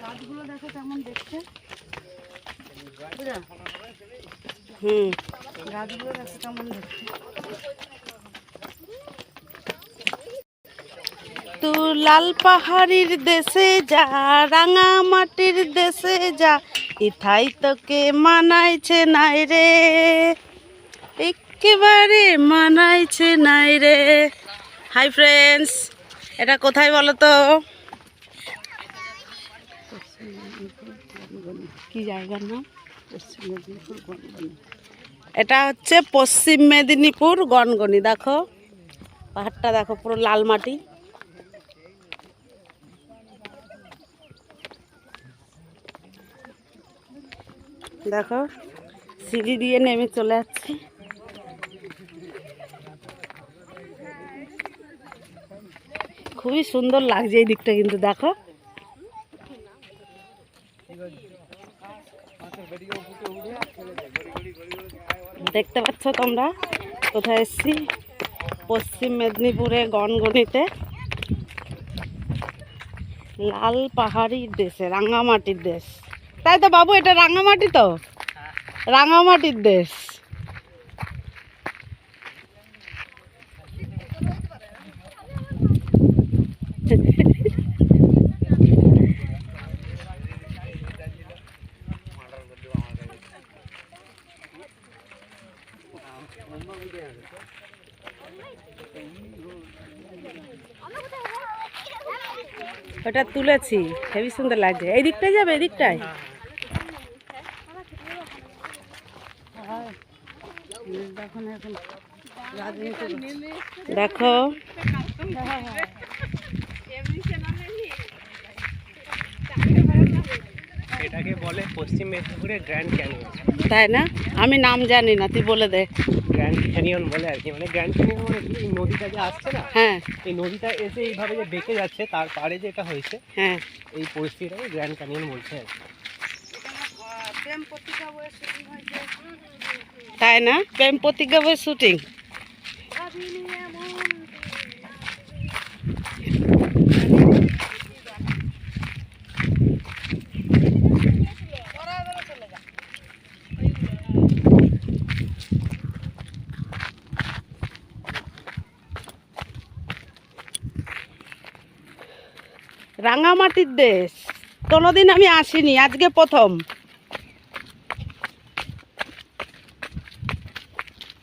গাছগুলো দেখো কেমন দেখতে। গাছগুলো দেখো কেমন দেখতে। তু লাল পাহাড়ির দেশে যা, রাঙা মাটির দেশে যা, ইথাই তোকে মানাইছে নাই রে, একেবারে মানাইছে নাই রে। হাই ফ্রেন্ডস, এটা কোথায় বলো তো? কি জায়গার নাম? পশ্চিম মেদিনীপুর গনগনি। এটা হচ্ছে পশ্চিম মেদিনীপুর গনগনি। দেখো পাহাড়টা দেখো, পুরো লাল মাটি। দেখো সিঁড়ি দিয়ে নেমে চলে যাচ্ছি। খুবই সুন্দর লাগছে এই দিকটা, কিন্তু দেখো দেখতে পাচ্ছ তোমরা কোথায় এসছি? পশ্চিম মেদিনীপুরে গনগনিতে, লাল পাহাড়ির দেশে, রাঙামাটির দেশ। তাই তো বাবু, এটা রাঙামাটি তো, রাঙামাটির দেশ। ওটা তুলেছি, হেবি সুন্দর লাগছে। এই দিকটায় যাবে, এই দিকটায় দেখো। এটাকে বলে পশ্চিম মেদিনীপুরের গ্র্যান্ড ক্যানিয়ন। তাই না? আমি নাম জানি না, তুই বলে দে। গ্র্যান্ড ক্যানিয়ন বলে আর কি, মানে গ্র্যান্ড ক্যানিয়ন মানে কি, এই নদীটা যে আসছে না, হ্যাঁ এই নদীটা এসে এইভাবে যে বেঁকে যাচ্ছে, তার পাড়ে যে এটা হয়েছে, হ্যাঁ, এই পরিস্থিতিটাকে গ্র্যান্ড ক্যানিয়ন বলছে আর কি। তাই না? প্রেম প্রতিজ্ঞা বই শুটিং। রাঙামাটির দেশ, কোনোদিন আমি আসিনি, আজকে প্রথম।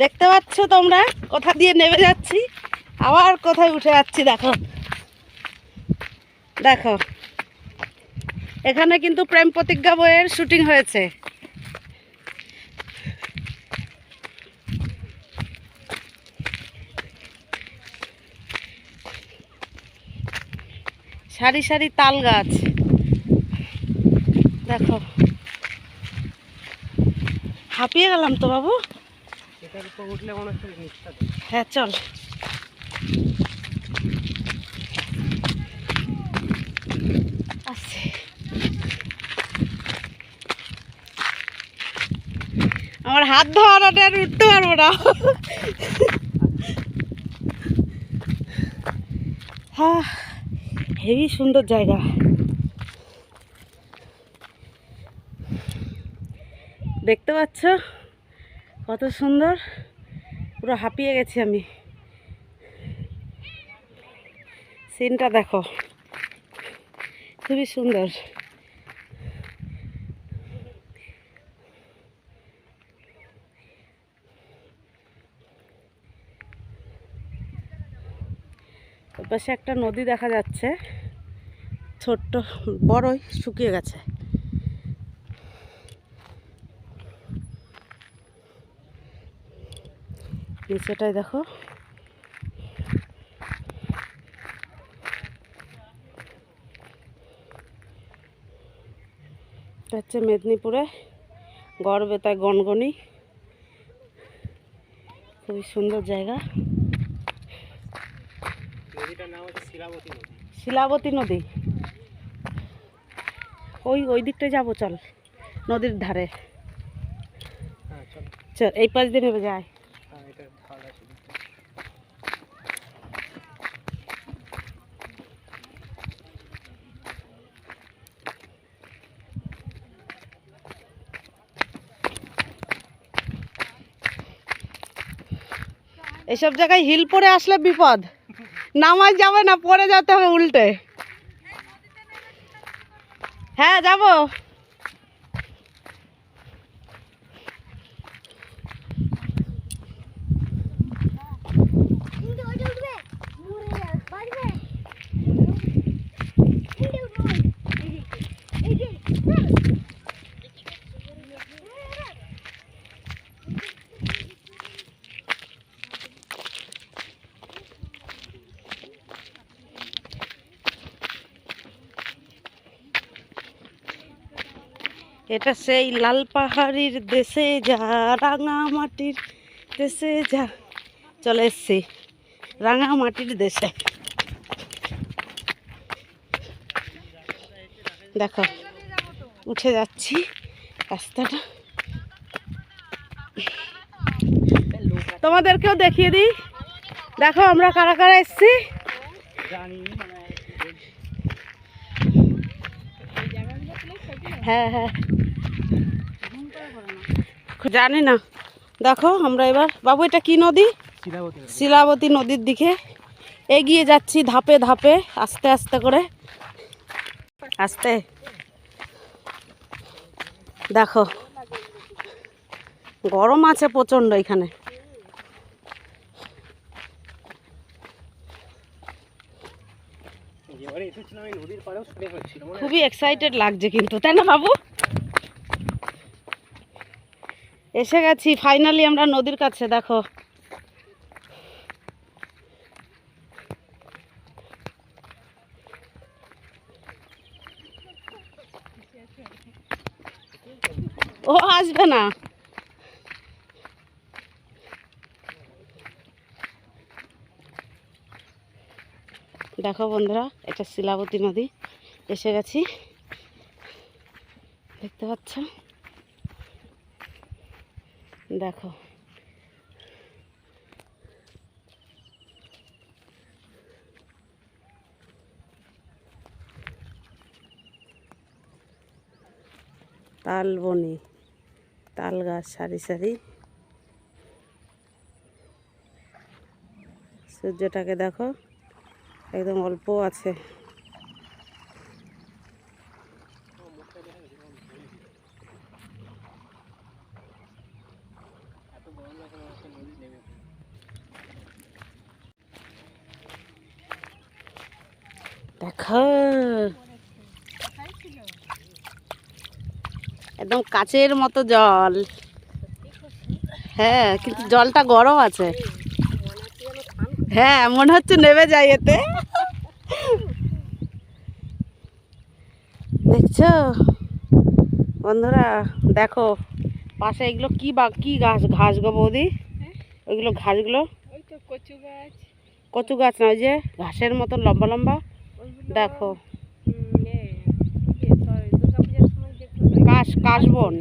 দেখতে পাচ্ছ তোমরা কোথা দিয়ে নেমে যাচ্ছি, আবার কোথায় উঠে যাচ্ছি। দেখো দেখো, এখানে কিন্তু প্রেম প্রতিজ্ঞা বইয়ের শুটিং হয়েছে। সারি সারি তাল গাছ দেখো। হাঁপিয়ে গেলাম তো বাবু। এটার উপর উঠলে মনে হচ্ছে নিচটা। হ্যাঁ চল। আচ্ছা, আমার হাত ধরাটা আর উঠতে পারবো না। হ্যাঁ, হেবি সুন্দর জায়গা। দেখতে পাচ্ছ কত সুন্দর, পুরো হাঁপিয়ে গেছি আমি। সিনটা দেখো, খুবই সুন্দর। পাশে একটা নদী দেখা যাচ্ছে, ছোট্ট, বড়ই শুকিয়ে গেছে। নিচেটাই দেখো, এটা হচ্ছে মেদিনীপুরে গড়বেতায় গনগনি, খুবই সুন্দর জায়গা। নদীটার নাম হচ্ছে শিলাবতী নদী। শিলাবতী নদী, ওই ওই দিকটায় যাবো, চল নদীর ধারে। হ্যাঁ চল। চল এই পাশ দিয়ে নেমে যায়। হ্যাঁ, এটা ভালো আছে। এসব জায়গায় হিল পরে আসলে বিপদ, নামাই যাবে না, পরে যেতে হবে উল্টে। হ্যাঁ যাব। এটা সেই লাল পাহাড়ির দেশে যা, রাঙা মাটির দেশে যা। চলে এসছি রাঙা মাটির দেশে। দেখো উঠে যাচ্ছি রাস্তাটা, তোমাদেরকেও দেখিয়ে দিই। দেখো আমরা কারা কারা এসছি। হ্যাঁ হ্যাঁ জানি না। দেখো আমরা এবার, বাবু এটা কি নদী? শিলাবতী নদীর দিকে এগিয়ে যাচ্ছি, ধাপে ধাপে, আস্তে আস্তে করে, আস্তে। দেখো গরম আছে প্রচন্ড এখানে। খুবই এক্সাইটেড লাগছে কিন্তু, তাই না বাবু? এসে গেছি ফাইনালি আমরা নদীর কাছে। দেখো ও আসবে না। দেখো বন্ধুরা, এটা শিলাবতী নদী, এসে গেছি, দেখতে পাচ্ছ? দেখো তাল বনি, তাল গাছ সারি সারি। সূর্যটাকে দেখো একদম অল্প আছে। দেখো একদম কাচের মতো জল। হ্যাঁ কিন্তু জলটা গরম আছে। হ্যাঁ মনে হচ্ছে নেমে যাই এতে। দেখছো বন্ধুরা, দেখো পাশে এগুলো কি কি গাছ, ঘাস গো বৌদি? ওইগুলো ঘাসগুলো কচু গাছ না, ওই যে ঘাসের মতো লম্বা লম্বা। দেখো কাশবন,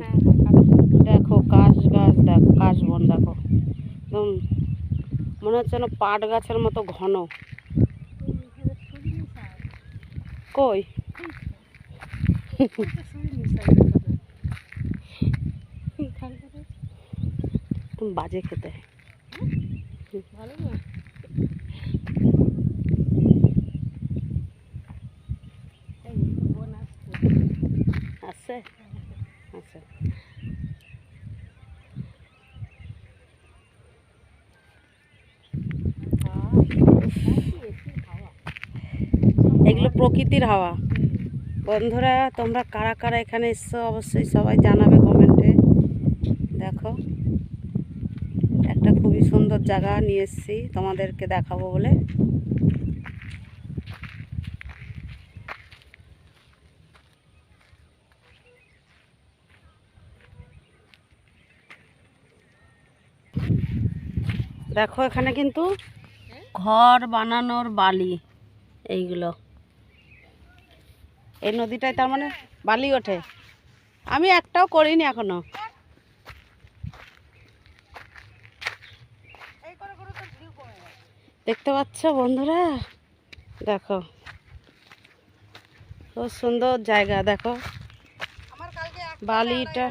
দেখো কাশ গাছ, দেখো কাশবন, দেখো একদম মনে হচ্ছে যেন পাট গাছের মতো ঘন। কই তুমি বাজে খেতে ভালো না। আছে আছে। এগুলো প্রকৃতির হাওয়া। বন্ধুরা তোমরা কারা কারা এখানে এসছো অবশ্যই সবাই জানাবে কমেন্টে। দেখো একটা খুবই সুন্দর জায়গা নিয়ে এসেছি তোমাদেরকে দেখাবো বলে। দেখো এখানে কিন্তু ঘর বানানোর বালি, এইগুলো এই নদীটায় তার মানে বালি ওঠে। আমি একটাও করিনি এখনো। দেখতে পাচ্ছ বন্ধুরা, দেখো খুব সুন্দর জায়গা। দেখো বালিটা